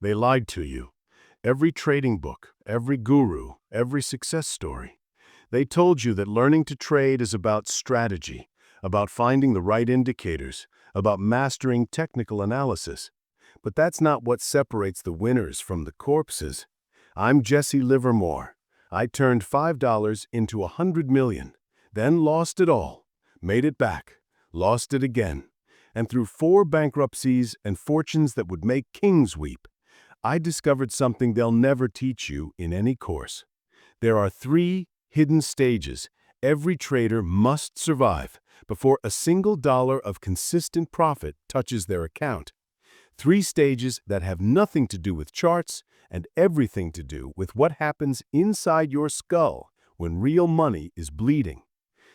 They lied to you. Every trading book, every guru, every success story. They told you that learning to trade is about strategy, about finding the right indicators, about mastering technical analysis. But that's not what separates the winners from the corpses. I'm Jesse Livermore. I turned $5 into 100 million, then lost it all, made it back, lost it again. And through 4 bankruptcies and fortunes that would make kings weep, I discovered something they'll never teach you in any course. There are 3 hidden stages every trader must survive before a single dollar of consistent profit touches their account. 3 stages that have nothing to do with charts and everything to do with what happens inside your skull when real money is bleeding.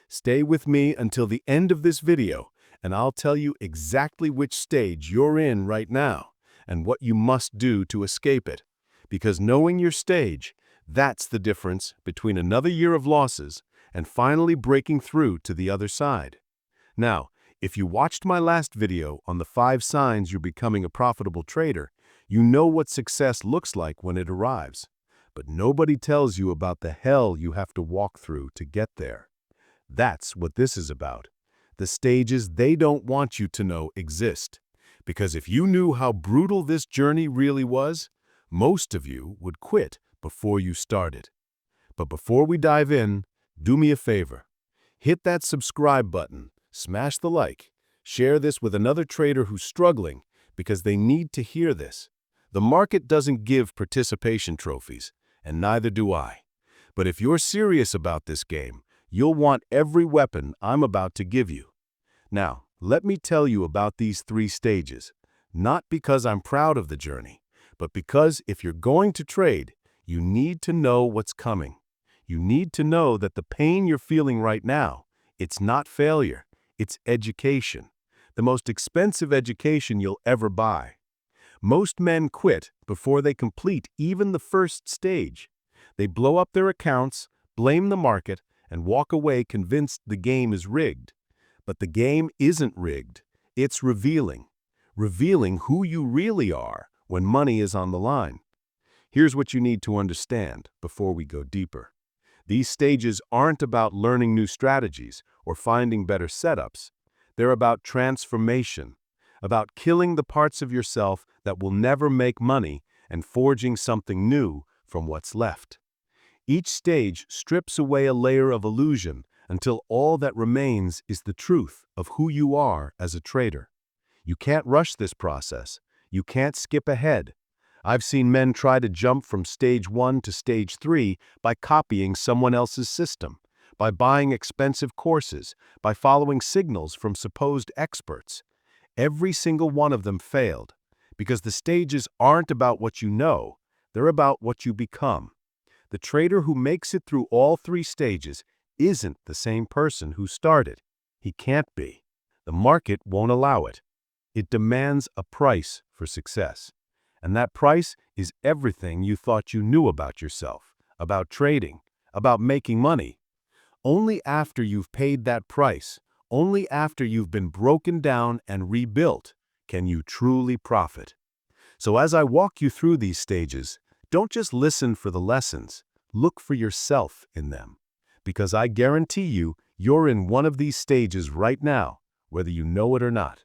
Stay with me until the end of this video, and I'll tell you exactly which stage you're in right now and what you must do to escape it. Because knowing your stage, that's the difference between another year of losses and finally breaking through to the other side. Now, if you watched my last video on the 5 signs you're becoming a profitable trader, you know what success looks like when it arrives. But nobody tells you about the hell you have to walk through to get there. That's what this is about. The stages they don't want you to know exist. Because if you knew how brutal this journey really was, most of you would quit before you started. But before we dive in, do me a favor. Hit that subscribe button, smash the like, share this with another trader who's struggling because they need to hear this. The market doesn't give participation trophies, and neither do I. But if you're serious about this game, you'll want every weapon I'm about to give you. Now, let me tell you about these 3 stages, not because I'm proud of the journey, but because if you're going to trade, you need to know what's coming. You need to know that the pain you're feeling right now, it's not failure, it's education. The most expensive education you'll ever buy. Most men quit before they complete even the first stage. They blow up their accounts, blame the market, and walk away convinced the game is rigged. But the game isn't rigged. It's revealing. Revealing who you really are when money is on the line. Here's what you need to understand before we go deeper. These stages aren't about learning new strategies or finding better setups. They're about transformation, about killing the parts of yourself that will never make money and forging something new from what's left. Each stage strips away a layer of illusion until all that remains is the truth of who you are as a trader. You can't rush this process. You can't skip ahead. I've seen men try to jump from stage 1 to stage 3 by copying someone else's system, by buying expensive courses, by following signals from supposed experts. Every single one of them failed, because the stages aren't about what you know, they're about what you become. The trader who makes it through all 3 stages isn't the same person who started. He can't be. The market won't allow it. It demands a price for success. And that price is everything you thought you knew about yourself, about trading, about making money. Only after you've paid that price, only after you've been broken down and rebuilt, can you truly profit. So as I walk you through these stages, don't just listen for the lessons, look for yourself in them. Because I guarantee you, you're in one of these stages right now, whether you know it or not.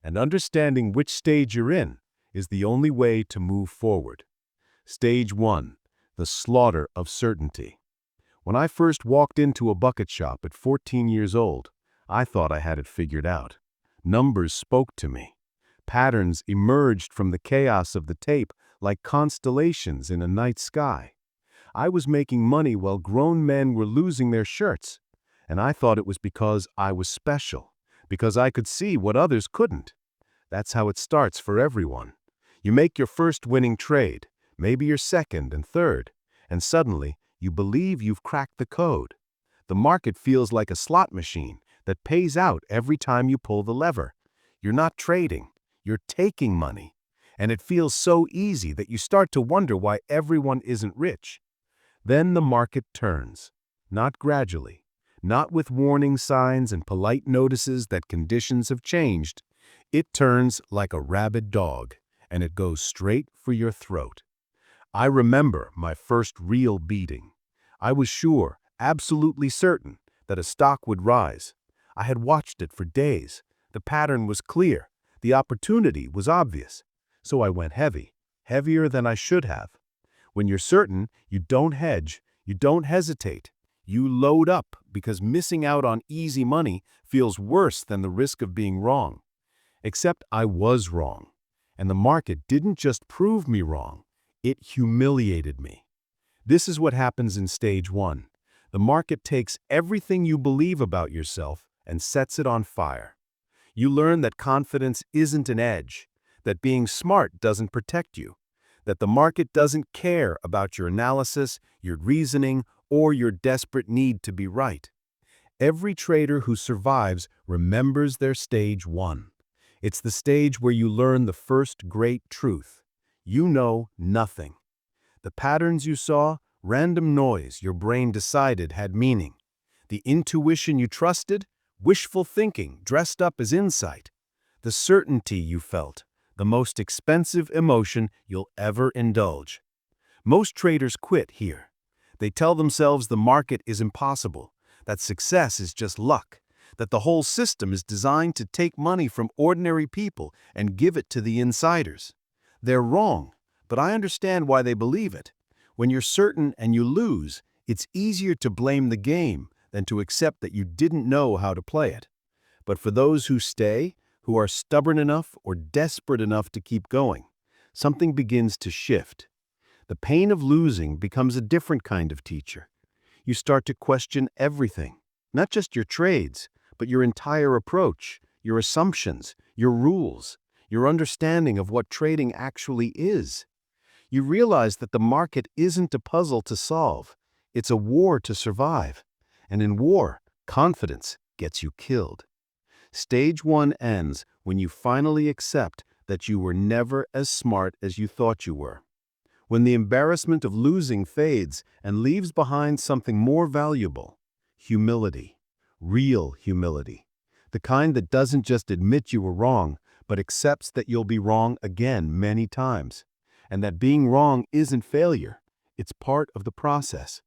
And understanding which stage you're in is the only way to move forward. Stage 1, the slaughter of certainty. When I first walked into a bucket shop at 14 years old, I thought I had it figured out. Numbers spoke to me. Patterns emerged from the chaos of the tape like constellations in a night sky. I was making money while grown men were losing their shirts, and I thought it was because I was special, because I could see what others couldn't. That's how it starts for everyone. You make your first winning trade, maybe your second and third, and suddenly you believe you've cracked the code. The market feels like a slot machine that pays out every time you pull the lever. You're not trading, you're taking money. And it feels so easy that you start to wonder why everyone isn't rich. Then the market turns, not gradually, not with warning signs and polite notices that conditions have changed. It turns like a rabid dog, and it goes straight for your throat. I remember my first real beating. I was sure, absolutely certain, that a stock would rise. I had watched it for days. The pattern was clear. The opportunity was obvious. So I went heavy, heavier than I should have. When you're certain, you don't hedge, you don't hesitate. You load up because missing out on easy money feels worse than the risk of being wrong. Except I was wrong. And the market didn't just prove me wrong, it humiliated me. This is what happens in stage one. The market takes everything you believe about yourself and sets it on fire. You learn that confidence isn't an edge, that being smart doesn't protect you, that the market doesn't care about your analysis, your reasoning, or your desperate need to be right. Every trader who survives remembers their stage one. It's the stage where you learn the first great truth. You know nothing. The patterns you saw, random noise your brain decided had meaning. The intuition you trusted, wishful thinking dressed up as insight. The certainty you felt, the most expensive emotion you'll ever indulge. Most traders quit here. They tell themselves the market is impossible, that success is just luck, that the whole system is designed to take money from ordinary people and give it to the insiders. They're wrong, but I understand why they believe it. When you're certain and you lose, it's easier to blame the game than to accept that you didn't know how to play it. But for those who stay, who are stubborn enough or desperate enough to keep going, something begins to shift. The pain of losing becomes a different kind of teacher. You start to question everything, not just your trades, but your entire approach, your assumptions, your rules, your understanding of what trading actually is. You realize that the market isn't a puzzle to solve, it's a war to survive. And in war, confidence gets you killed. Stage one ends when you finally accept that you were never as smart as you thought you were. When the embarrassment of losing fades and leaves behind something more valuable, humility, real humility, the kind that doesn't just admit you were wrong, but accepts that you'll be wrong again many times, and that being wrong isn't failure, it's part of the process.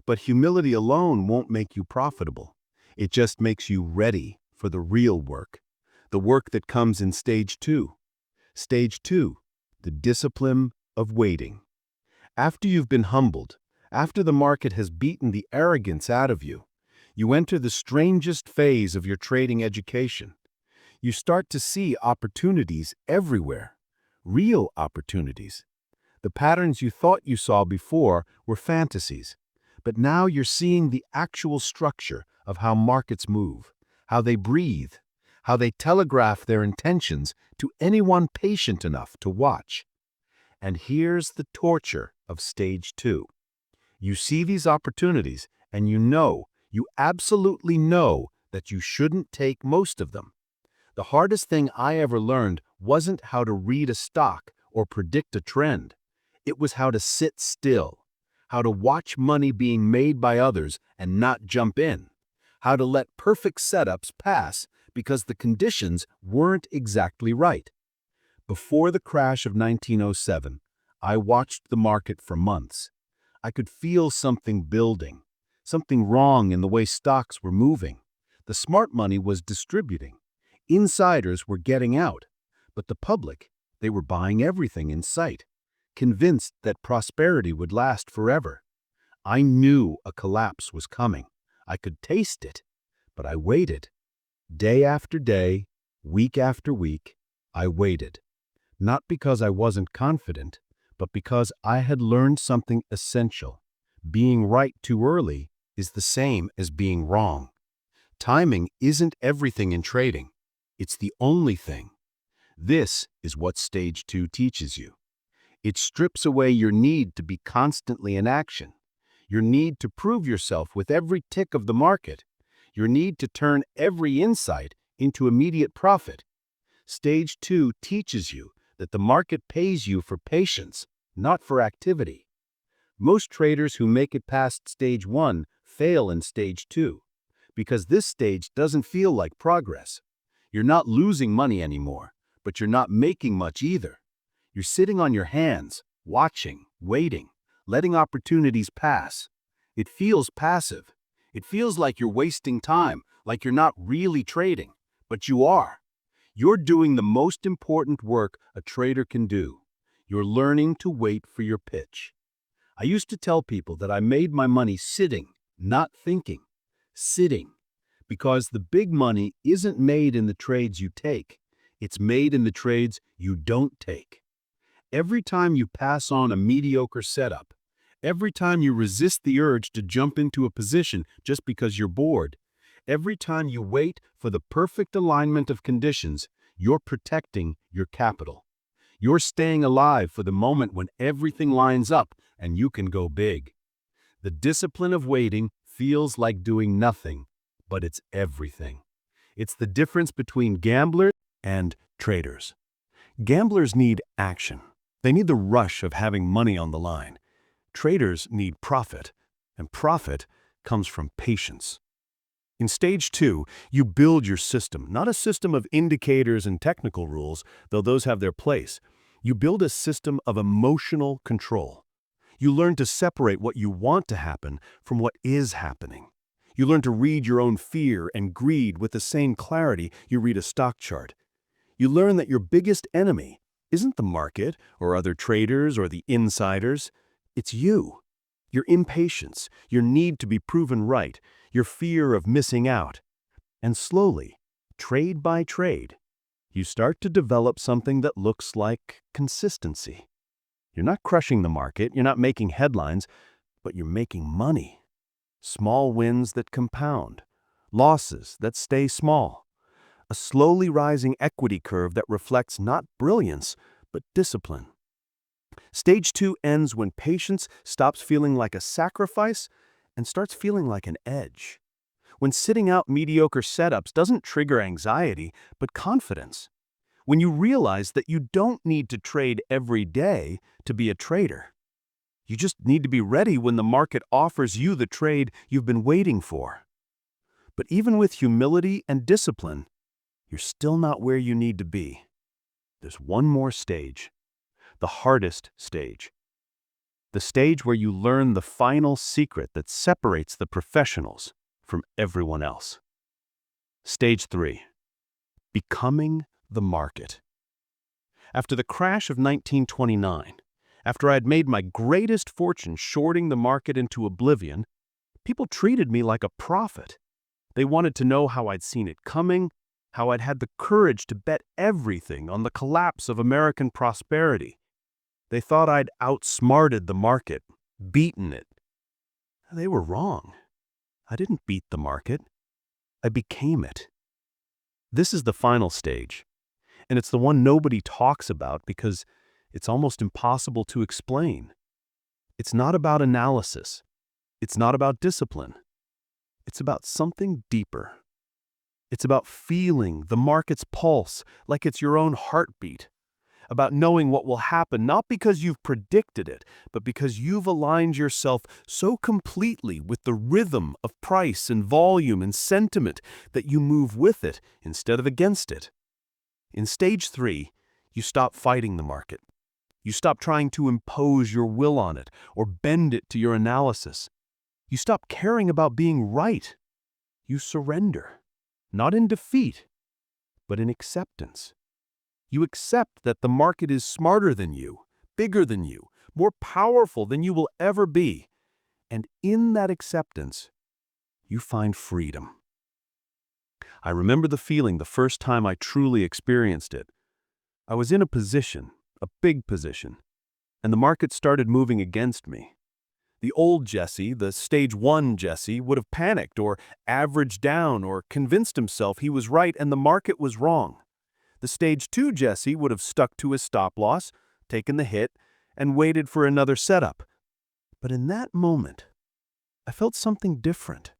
But humility alone won't make you profitable. It just makes you ready for the real work, the work that comes in stage two. Stage two, the discipline of waiting. After you've been humbled, after the market has beaten the arrogance out of you, you enter the strangest phase of your trading education. You start to see opportunities everywhere, real opportunities. The patterns you thought you saw before were fantasies, but now you're seeing the actual structure of how markets move, how they breathe, how they telegraph their intentions to anyone patient enough to watch. And here's the torture of stage two. You see these opportunities and you absolutely know that you shouldn't take most of them. The hardest thing I ever learned wasn't how to read a stock or predict a trend. It was how to sit still, how to watch money being made by others and not jump in, how to let perfect setups pass because the conditions weren't exactly right. Before the crash of 1907, I watched the market for months. I could feel something building, something wrong in the way stocks were moving. The smart money was distributing. Insiders were getting out. But the public, they were buying everything in sight, convinced that prosperity would last forever. I knew a collapse was coming. I could taste it. But I waited. Day after day, week after week, I waited. Not because I wasn't confident, but because I had learned something essential. Being right too early is the same as being wrong. Timing isn't everything in trading. It's the only thing. This is what stage two teaches you. It strips away your need to be constantly in action, your need to prove yourself with every tick of the market, your need to turn every insight into immediate profit. Stage two teaches you that the market pays you for patience, not for activity. Most traders who make it past stage one fail in stage two, because this stage doesn't feel like progress. You're not losing money anymore, but you're not making much either. You're sitting on your hands, watching, waiting, letting opportunities pass. It feels passive. It feels like you're wasting time, like you're not really trading. But you are. You're doing the most important work a trader can do. You're learning to wait for your pitch. I used to tell people that I made my money sitting, not thinking. Sitting. Because the big money isn't made in the trades you take. It's made in the trades you don't take. Every time you pass on a mediocre setup, every time you resist the urge to jump into a position just because you're bored, every time you wait for the perfect alignment of conditions, you're protecting your capital. You're staying alive for the moment when everything lines up and you can go big. The discipline of waiting feels like doing nothing, but it's everything. It's the difference between gamblers and traders. Gamblers need action. They need the rush of having money on the line. Traders need profit, and profit comes from patience. In stage 2, you build your system, not a system of indicators and technical rules, though those have their place. You build a system of emotional control. You learn to separate what you want to happen from what is happening. You learn to read your own fear and greed with the same clarity you read a stock chart. You learn that your biggest enemy isn't the market or other traders or the insiders. It's you. Your impatience, your need to be proven right, your fear of missing out. And slowly, trade by trade, you start to develop something that looks like consistency. You're not crushing the market, you're not making headlines, but you're making money. Small wins that compound, losses that stay small. A slowly rising equity curve that reflects not brilliance, but discipline. Stage 2 ends when patience stops feeling like a sacrifice and starts feeling like an edge. When sitting out mediocre setups doesn't trigger anxiety, but confidence. When you realize that you don't need to trade every day to be a trader. You just need to be ready when the market offers you the trade you've been waiting for. But even with humility and discipline, you're still not where you need to be. There's one more stage, the hardest stage. The stage where you learn the final secret that separates the professionals from everyone else. Stage 3, becoming the market. After the crash of 1929, after I had made my greatest fortune shorting the market into oblivion, people treated me like a prophet. They wanted to know how I'd seen it coming, how I'd had the courage to bet everything on the collapse of American prosperity. They thought I'd outsmarted the market, beaten it. They were wrong. I didn't beat the market. I became it. This is the final stage, and it's the one nobody talks about because it's almost impossible to explain. It's not about analysis. It's not about discipline. It's about something deeper. It's about feeling the market's pulse like it's your own heartbeat. About knowing what will happen not because you've predicted it, but because you've aligned yourself so completely with the rhythm of price and volume and sentiment that you move with it instead of against it. In stage 3, you stop fighting the market. You stop trying to impose your will on it or bend it to your analysis. You stop caring about being right. You surrender, not in defeat, but in acceptance. You accept that the market is smarter than you, bigger than you, more powerful than you will ever be. And in that acceptance, you find freedom. I remember the feeling the first time I truly experienced it. I was in a position, a big position, and the market started moving against me. The old Jesse, the stage 1 Jesse, would have panicked or averaged down or convinced himself he was right and the market was wrong. The stage 2 Jesse would have stuck to his stop loss, taken the hit, and waited for another setup. But in that moment, I felt something different.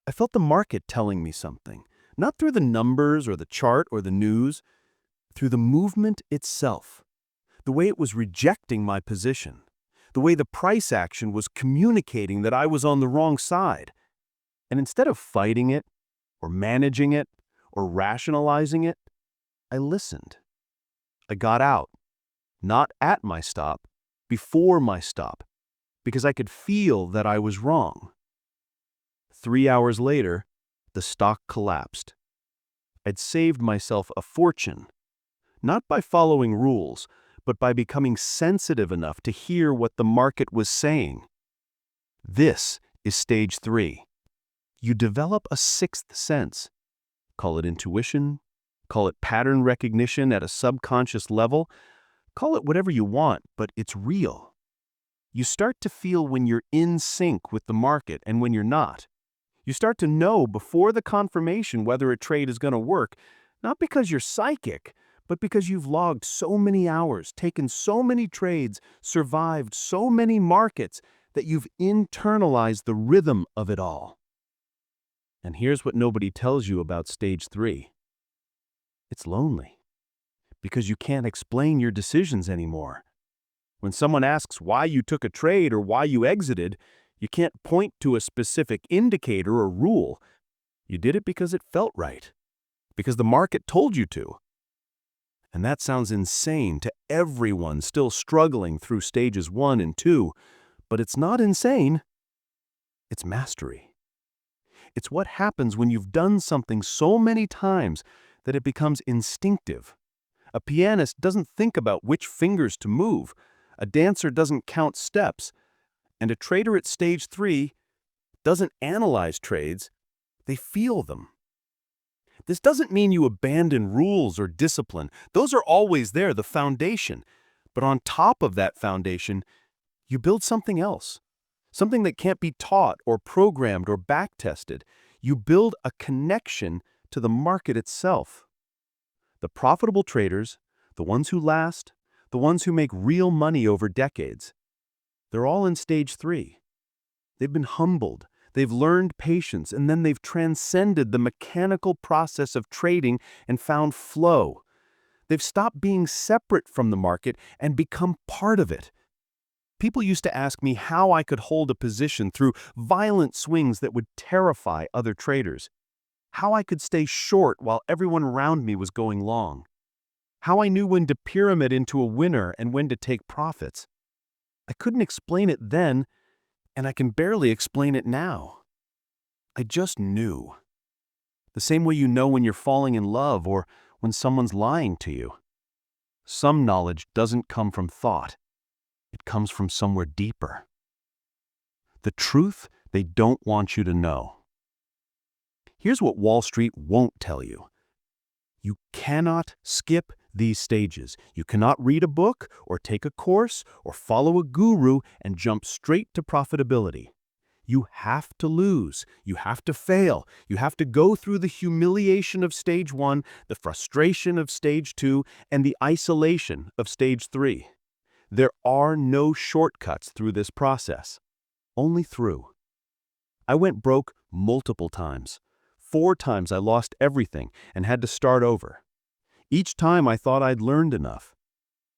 I felt the market telling me something, not through the numbers or the chart or the news, through the movement itself, the way it was rejecting my position, the way the price action was communicating that I was on the wrong side. And instead of fighting it, or managing it, or rationalizing it, I listened. I got out, not at my stop, before my stop, because I could feel that I was wrong. 3 hours later, the stock collapsed. I'd saved myself a fortune, not by following rules, but by becoming sensitive enough to hear what the market was saying. This is stage 3. You develop a sixth sense. Call it intuition, call it pattern recognition at a subconscious level, call it whatever you want, but it's real. You start to feel when you're in sync with the market and when you're not. You start to know before the confirmation whether a trade is going to work, not because you're psychic, but because you've logged so many hours, taken so many trades, survived so many markets, that you've internalized the rhythm of it all. And here's what nobody tells you about stage 3. It's lonely, because you can't explain your decisions anymore. When someone asks why you took a trade or why you exited, you can't point to a specific indicator or rule. You did it because it felt right, because the market told you to. And that sounds insane to everyone still struggling through stages 1 and 2, but it's not insane. It's mastery. It's what happens when you've done something so many times that it becomes instinctive. A pianist doesn't think about which fingers to move. A dancer doesn't count steps. And a trader at stage 3 doesn't analyze trades, they feel them. This doesn't mean you abandon rules or discipline. Those are always there, the foundation. But on top of that foundation, you build something else. Something that can't be taught or programmed or back-tested. You build a connection to the market itself. The profitable traders, the ones who last, the ones who make real money over decades, they're all in stage 3. They've been humbled, they've learned patience, and then they've transcended the mechanical process of trading and found flow. They've stopped being separate from the market and become part of it. People used to ask me how I could hold a position through violent swings that would terrify other traders. How I could stay short while everyone around me was going long. How I knew when to pyramid into a winner and when to take profits. I couldn't explain it then, and I can barely explain it now. I just knew. The same way you know when you're falling in love or when someone's lying to you. Some knowledge doesn't come from thought. It comes from somewhere deeper. The truth they don't want you to know. Here's what Wall Street won't tell you. You cannot skip these stages. You cannot read a book or take a course or follow a guru and jump straight to profitability. You have to lose. You have to fail. You have to go through the humiliation of stage 1, the frustration of stage 2, and the isolation of stage 3. There are no shortcuts through this process. Only through. I went broke multiple times. 4 times I lost everything and had to start over. Each time I thought I'd learned enough.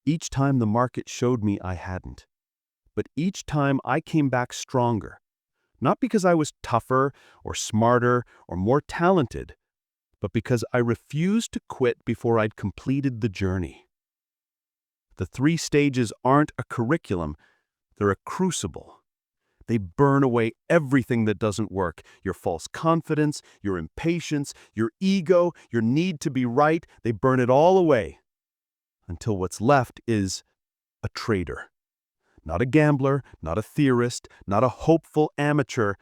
Each time the market showed me I hadn't. But each time I came back stronger. Not because I was tougher or smarter or more talented, but because I refused to quit before I'd completed the journey. The 3 stages aren't a curriculum, they're a crucible. They burn away everything that doesn't work, your false confidence, your impatience, your ego, your need to be right. They burn it all away until what's left is a trader. Not a gambler, not a theorist, not a hopeful amateur,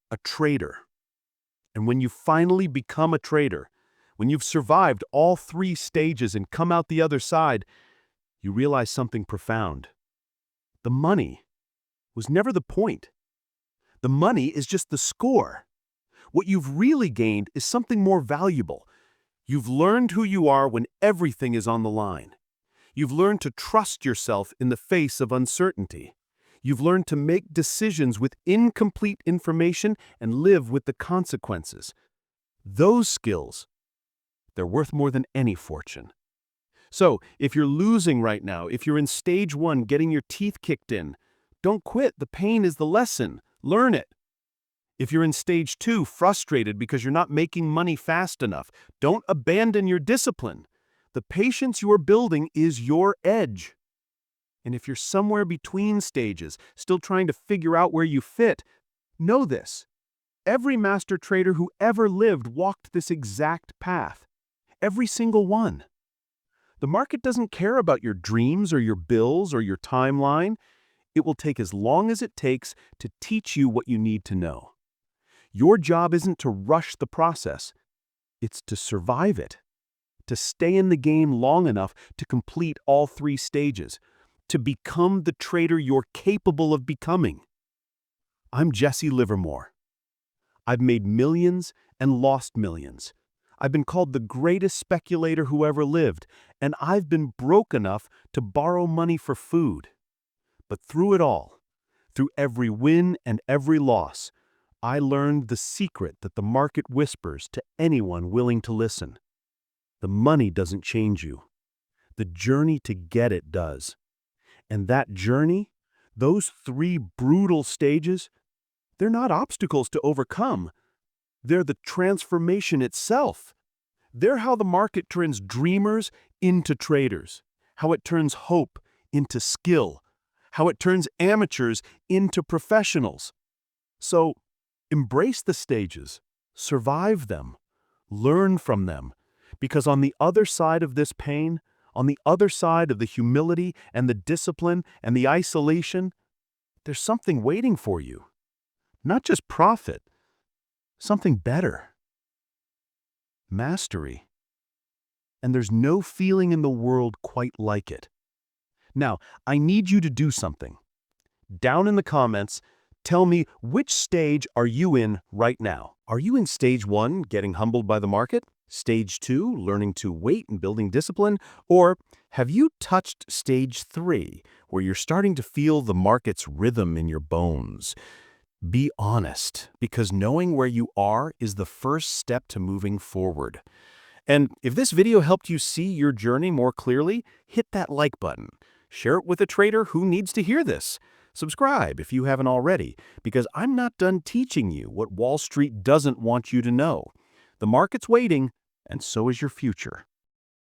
a trader. And when you finally become a trader, when you've survived all 3 stages and come out the other side, you realize something profound. The money was never the point. The money is just the score. What you've really gained is something more valuable. You've learned who you are when everything is on the line. You've learned to trust yourself in the face of uncertainty. You've learned to make decisions with incomplete information and live with the consequences. Those skills, they're worth more than any fortune. So, if you're losing right now, if you're in stage 1 getting your teeth kicked in, don't quit. The pain is the lesson. Learn it. If you're in stage 2 frustrated because you're not making money fast enough, don't abandon your discipline. The patience you are building is your edge. And if you're somewhere between stages, still trying to figure out where you fit, know this. Every master trader who ever lived walked this exact path. Every single one. The market doesn't care about your dreams or your bills or your timeline. It will take as long as it takes to teach you what you need to know. Your job isn't to rush the process. It's to survive it. To stay in the game long enough to complete all 3 stages. To become the trader you're capable of becoming. I'm Jesse Livermore. I've made millions and lost millions. I've been called the greatest speculator who ever lived, and I've been broke enough to borrow money for food. But through it all, through every win and every loss, I learned the secret that the market whispers to anyone willing to listen. The money doesn't change you. The journey to get it does. And that journey, those 3 brutal stages, they're not obstacles to overcome. They're the transformation itself. They're how the market turns dreamers into traders, how it turns hope into skill, how it turns amateurs into professionals. So, embrace the stages, survive them, learn from them, because on the other side of this pain, on the other side of the humility and the discipline and the isolation, there's something waiting for you. Not just profit, something better. Mastery. And there's no feeling in the world quite like it. Now, I need you to do something. Down in the comments, tell me which stage are you in right now? Are you in stage 1, getting humbled by the market? Stage 2, learning to wait and building discipline? Or have you touched stage 3, where you're starting to feel the market's rhythm in your bones? Be honest, because knowing where you are is the first step to moving forward. And if this video helped you see your journey more clearly, hit that like button. Share it with a trader who needs to hear this. Subscribe if you haven't already, because I'm not done teaching you what Wall Street doesn't want you to know. The market's waiting, and so is your future.